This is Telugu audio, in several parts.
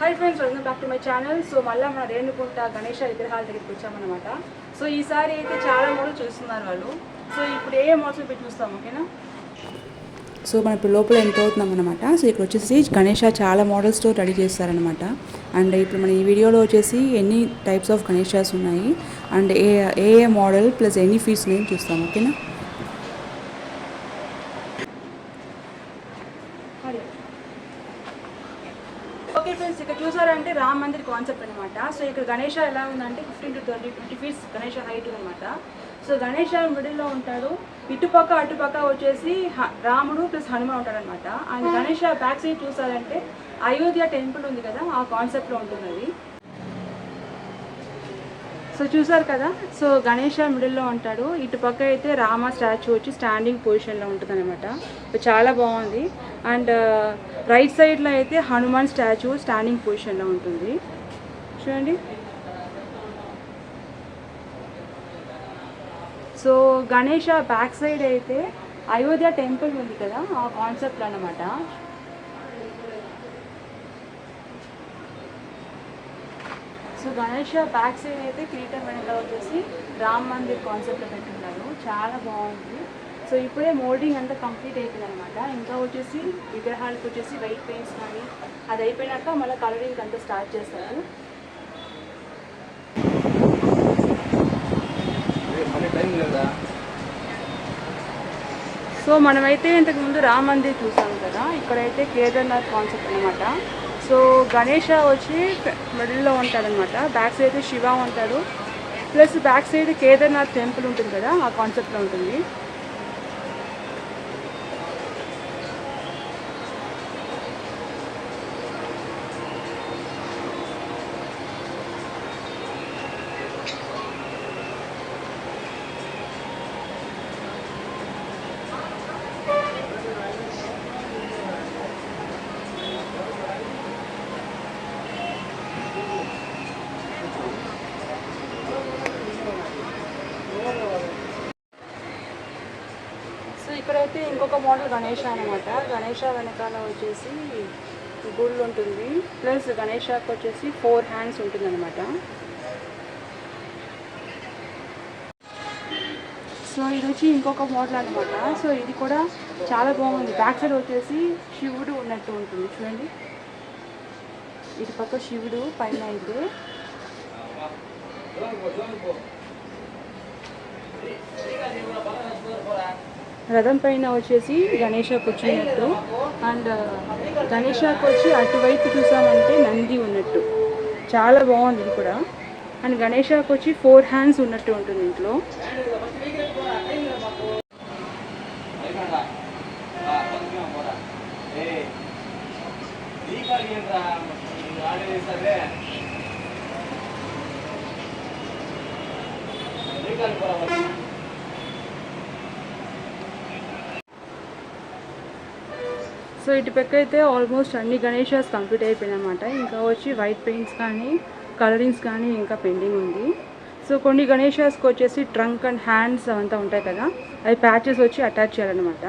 Hi friends, welcome back to my channel. So మళ్ళీ మన రేణుకుంట గణేష విగ్రహాల దగ్గరికి వచ్చామన్నమాట. సో ఈసారి అయితే చాలా మోడల్ చూస్తున్నారు వాళ్ళు. సో ఇప్పుడు ఏ మోడల్స్ పెట్టి చూస్తాం, ఓకేనా? సో మనం ఇప్పుడు లోపల ఎంటర్ అవుతున్నాం అనమాట. సో ఇక్కడ వచ్చేసి గణేష చాలా మోడల్స్తో రెడీ చేస్తారనమాట. అండ్ ఇప్పుడు మన ఈ వీడియోలో వచ్చేసి ఎన్ని టైప్స్ ఆఫ్ గణేషాస్ ఉన్నాయి అండ్ ఏ మోడల్ ప్లస్ ఎన్ని ఫీట్స్ నేను చూస్తాం, ఓకేనా? ఓకే ఫ్రెండ్స్, ఇక్కడ చూసారంటే రామ్ మందిర్ కాన్సెప్ట్ అనమాట. సో ఇక్కడ గణేష ఎలా ఉందంటే 15 to 20 ఫీట్స్ గణేష హైట్ అనమాట. సో గణేష మిడిల్లో ఉంటాడు, ఇటుపక్క అటుపక్క వచ్చేసి రాముడు ప్లస్ హనుమాన్ ఉంటాడనమాట. అండ్ గణేష బ్యాక్ సైడ్ చూసారంటే అయోధ్య టెంపుల్ ఉంది కదా, ఆ కాన్సెప్ట్లో ఉంటుంది అది. సో చూసారు కదా, సో గణేష మిడిల్లో ఉంటాడు, ఇటుపక్క అయితే రామ స్టాచ్యూ వచ్చి స్టాండింగ్ పొజిషన్లో ఉంటుంది అనమాట. చాలా బాగుంది. అండ్ రైట్ సైడ్లో అయితే హనుమాన్ స్టాచ్యూ స్టాండింగ్ పొజిషన్లో ఉంటుంది, చూడండి. సో గణేష బ్యాక్ సైడ్ అయితే అయోధ్య టెంపుల్ ఉంది కదా, ఆ కాన్సెప్ట్ అనమాట. సో గణేష బ్యాక్ సైడ్ అయితే కిరీటం వెనక వచ్చేసి రామ్ మందిర్ కాన్సెప్ట్లో పెట్టున్నారు, చాలా బాగుంది. సో ఇప్పుడే మోల్డింగ్ అంతా కంప్లీట్ అయిపోయింది అనమాట. ఇంకా వచ్చేసి విగ్రహాలకు వచ్చేసి వైట్ పెయింట్స్ కానీ అది అయిపోయినాక మళ్ళీ కలరింగ్ అంతా స్టార్ట్ చేస్తారు. సో మనమైతే ఇంతకుముందు రామ్ మందిర్ చూసాం కదా, ఇక్కడైతే కేదార్నాథ్ కాన్సెప్ట్ అనమాట. సో గణేష వచ్చి మిడిల్లో ఉంటాడనమాట, బ్యాక్ సైడ్ అయితే శివ ఉంటాడు, plus back side Kedarnath temple ఉంటుంది కదా, ఆ కాన్సెప్ట్లో ఉంటుంది. ఇక్కడైతే ఇంకొక మోడల్ గణేష అనమాట. గణేష వెనకాల వచ్చేసి గుళ్ళు ఉంటుంది, ప్లస్ గణేషకి వచ్చేసి 4 హ్యాండ్స్ ఉంటుంది అనమాట. సో ఇది వచ్చి ఇంకొక మోడల్ అనమాట. సో ఇది కూడా చాలా బాగుంది. బ్యాక్ సైడ్ వచ్చేసి శివుడు ఉన్నట్టు ఉంటుంది, చూడండి. ఇటు పక్క శివుడు, పైన అయితే రథం పైన వచ్చేసి గణేష కూర్చున్నట్టు, అండ్ గణేషకు వచ్చి అటువైపు చూసామంటే నంది ఉన్నట్టు, చాలా బాగుంది ఇది కూడా. అండ్ గణేషకు వచ్చి 4 హ్యాండ్స్ ఉన్నట్టు ఉంటుంది ఇంట్లో. సో ఇటు పక్క అయితే ఆల్మోస్ట్ అన్ని గణేషాస్ కంప్లీట్ అయిపోయినాయి అనమాట. ఇంకా వచ్చి వైట్ పెయింట్స్ కానీ కలరింగ్స్ కానీ ఇంకా పెండింగ్ ఉంది. సో కొన్ని గణేషాస్కి వచ్చేసి ట్రంక్ అండ్ హ్యాండ్స్ అవంతా ఉంటాయి కదా, అవి ప్యాచెస్ వచ్చి అటాచ్ చేయాలన్నమాట.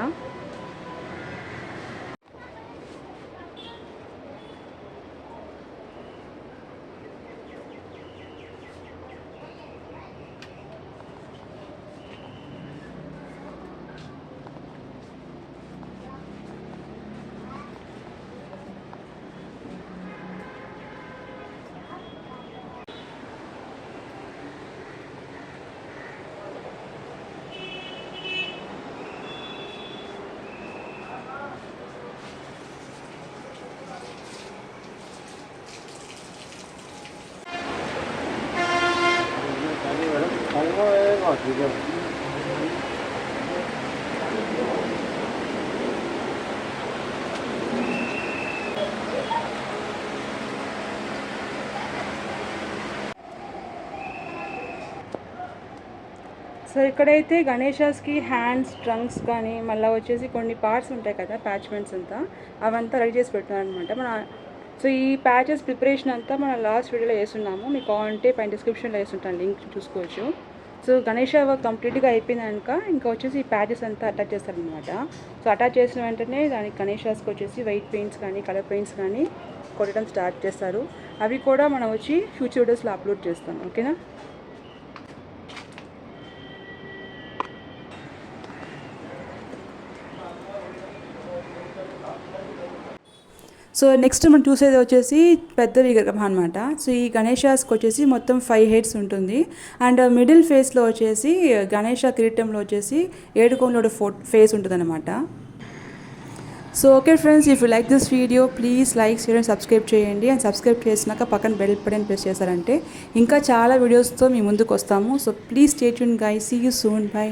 సో ఇక్కడైతే గణేషాస్కి హ్యాండ్స్, ట్రంక్స్ కానీ మళ్ళీ వచ్చేసి కొన్ని పార్ట్స్ ఉంటాయి కదా, ప్యాచ్మెంట్స్ అంతా అవంతా రెడీ చేసి పెడుతున్నాను అనమాట. మన సో ఈ ప్యాచెస్ ప్రిపరేషన్ అంతా మనం లాస్ట్ వీడియోలో వేస్తున్నాము, మీకు కావాలంటే పైన డిస్క్రిప్షన్లో వేస్తుంటాను, లింక్ చూసుకోవచ్చు. సో గణేష వర్క్ కంప్లీట్గా అయిపోయినాక ఇంకా వచ్చేసి ఈ ప్యాచెస్ అంతా అటాచ్ చేస్తారనమాట. సో అటాచ్ చేసిన వెంటనే దానికి గణేషాస్కి వచ్చేసి వైట్ పెయింట్స్ కానీ కలర్ పెయింట్స్ కానీ కొట్టడం స్టార్ట్ చేస్తారు. అవి కూడా మనం వచ్చి ఫ్యూచర్ వీడియోస్లో అప్లోడ్ చేస్తాం. ఓకేనా? సో నెక్స్ట్ మనం చూసేది వచ్చేసి పెద్ద విగ్రహం అనమాట. సో ఈ గణేశాస్కి వచ్చేసి మొత్తం 5 హెడ్స్ ఉంటుంది. అండ్ మిడిల్ ఫేస్లో వచ్చేసి గణేష కిరీటంలో వచ్చేసి 7 కోణంలో ఫేస్ ఉంటుంది అనమాట. So okay friends, if you like this video please like, share and subscribe చేయండి. అండ్ సబ్స్క్రైబ్ చేసినాక పక్కన బెల్ బటన్ ప్రెస్ చేశారంటే ఇంకా చాలా వీడియోస్తో మీ ముందుకు వస్తాము. So please stay tune guys. See you soon. By.